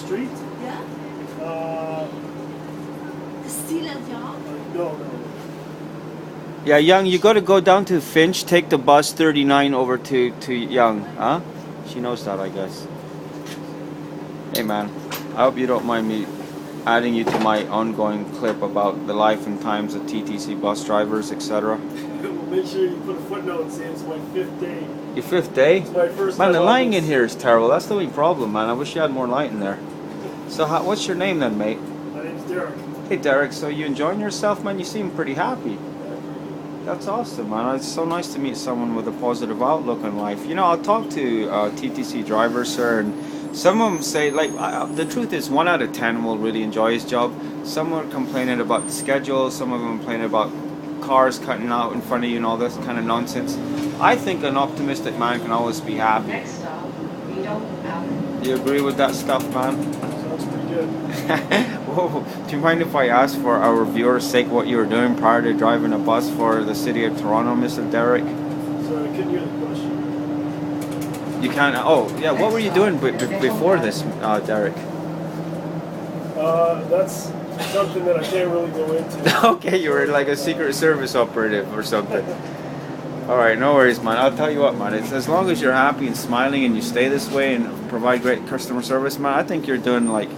street? Yeah? Steal a job? No. Yeah, Young, you got to go down to Finch, take the bus 39 over to Young, huh? She knows that, I guess. Hey, man, I hope you don't mind me adding you to my ongoing clip about the life and times of TTC bus drivers, etc. Well, make sure you put a footnote and say it's my 5th day. Your 5th day? It's my first Man, time the on lighting this. in here is terrible. That's the only problem, man. I wish you had more light in there. So, what's your name then, mate? My name's Derek. Hey, Derek, so you enjoying yourself, man? You seem pretty happy. That's awesome, man. It's so nice to meet someone with a positive outlook on life. You know, I'll talk to TTC drivers, sir, and some of them say, like, the truth is 1 out of 10 will really enjoy his job. Some are complaining about the schedule. Some of them complaining about cars cutting out in front of you and all this kind of nonsense. I think an optimistic man can always be happy. Next stop, we don't have. You agree with that stuff, man? Sounds pretty good. Whoa. Do you mind if I ask for our viewers' sake what you were doing prior to driving a bus for the city of Toronto, Mr. Derek? Sorry, I couldn't hear the question. You can't. Oh, yeah. What were you doing before this, Derek? That's something that I can't really go into. Okay, you were like a Secret Service operative or something. All right, no worries, man. I'll tell you what, man. It's as long as you're happy and smiling and you stay this way and provide great customer service, man. I think you're doing like,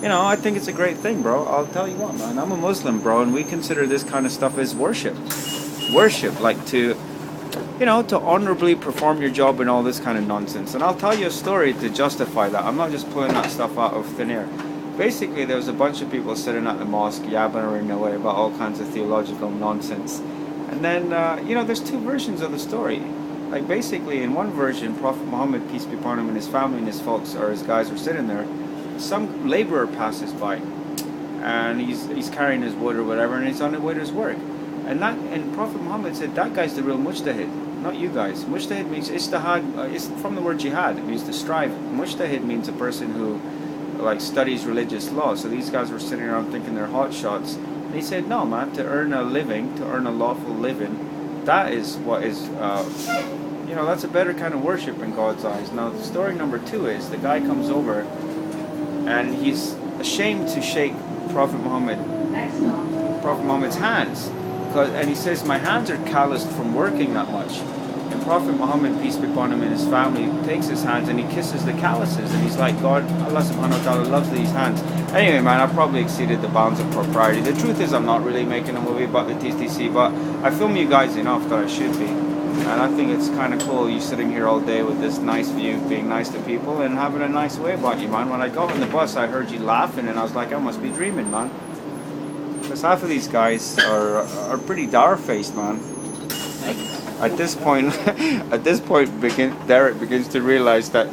you know, I think it's a great thing, bro. I'll tell you what, man. I'm a Muslim, bro, and we consider this kind of stuff as worship. Worship, like to, you know, to honorably perform your job and all this kind of nonsense. And I'll tell you a story to justify that. I'm not just pulling that stuff out of thin air. Basically, there was a bunch of people sitting at the mosque yabbering away about all kinds of theological nonsense. And then, you know, there's 2 versions of the story. Like, basically, in one version, Prophet Muhammad, peace be upon him, and his family and his folks, or his guys, are sitting there. Some laborer passes by, and he's carrying his wood or whatever, and he's on his way to his work. And Prophet Muhammad said, that guy's the real mujtahid, not you guys. Mujtahid means ijtihad, it's from the word jihad. It means to strive. Mujtahid means a person who, like, studies religious law. So these guys were sitting around thinking they're hot shots. And he said, no, man, to earn a living, to earn a lawful living, that is what is, you know, that's a better kind of worship in God's eyes. Now, story number 2 is the guy comes over and he's ashamed to shake Prophet Muhammad's hands. And he says, my hands are calloused from working that much. And Prophet Muhammad, peace be upon him, and his family takes his hands and he kisses the calluses. And he's like, God, Allah subhanahu wa ta'ala loves these hands. Anyway, man, I probably exceeded the bounds of propriety. The truth is, I'm not really making a movie about the TTC, but I film you guys enough that I should be. And I think it's kind of cool you sitting here all day with this nice view, being nice to people and having a nice way about you, man. When I got on the bus, I heard you laughing and I was like, I must be dreaming, man. Because half of these guys are pretty dour-faced, man. At this point, Derek begins to realize that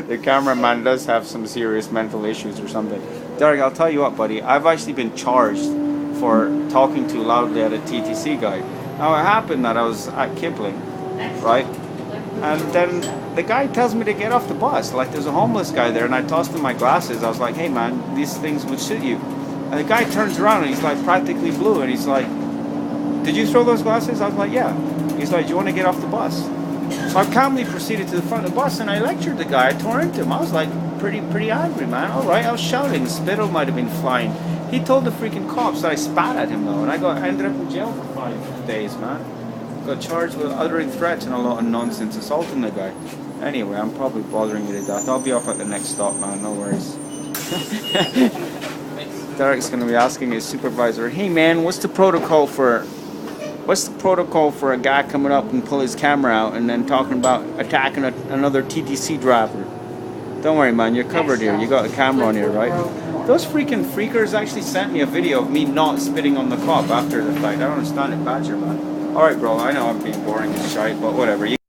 the cameraman does have some serious mental issues or something. Derek, I'll tell you what, buddy. I've actually been charged for talking too loudly at a TTC guy. Now, it happened that I was at Kipling, right? And then the guy tells me to get off the bus. Like, there's a homeless guy there, and I tossed him my glasses. I was like, hey, man, these things would suit you. And the guy turns around, and he's, like, practically blue, and he's like, did you throw those glasses? I was like, yeah. He's like, do you want to get off the bus? So I calmly proceeded to the front of the bus, and I lectured the guy. I tore into him. I was, like, pretty angry, man. All right, I was shouting. The spittle might have been flying. He told the freaking cops that I spat at him, though, and I ended up in jail for 5 days, man. Got charged with uttering threats and a lot of nonsense, assaulting the guy. Anyway, I'm probably bothering you to death. I'll be off at the next stop, man. No worries. Derek's going to be asking his supervisor, hey, man, what's the protocol for a guy coming up and pull his camera out and then talking about attacking another TTC driver? Don't worry, man. You're covered here. You got a camera on here, right? Those freaking freakers actually sent me a video of me not spitting on the cop after the fight. I don't understand it, Badger, man. Alright, bro, I know I'm being boring as shite, but whatever.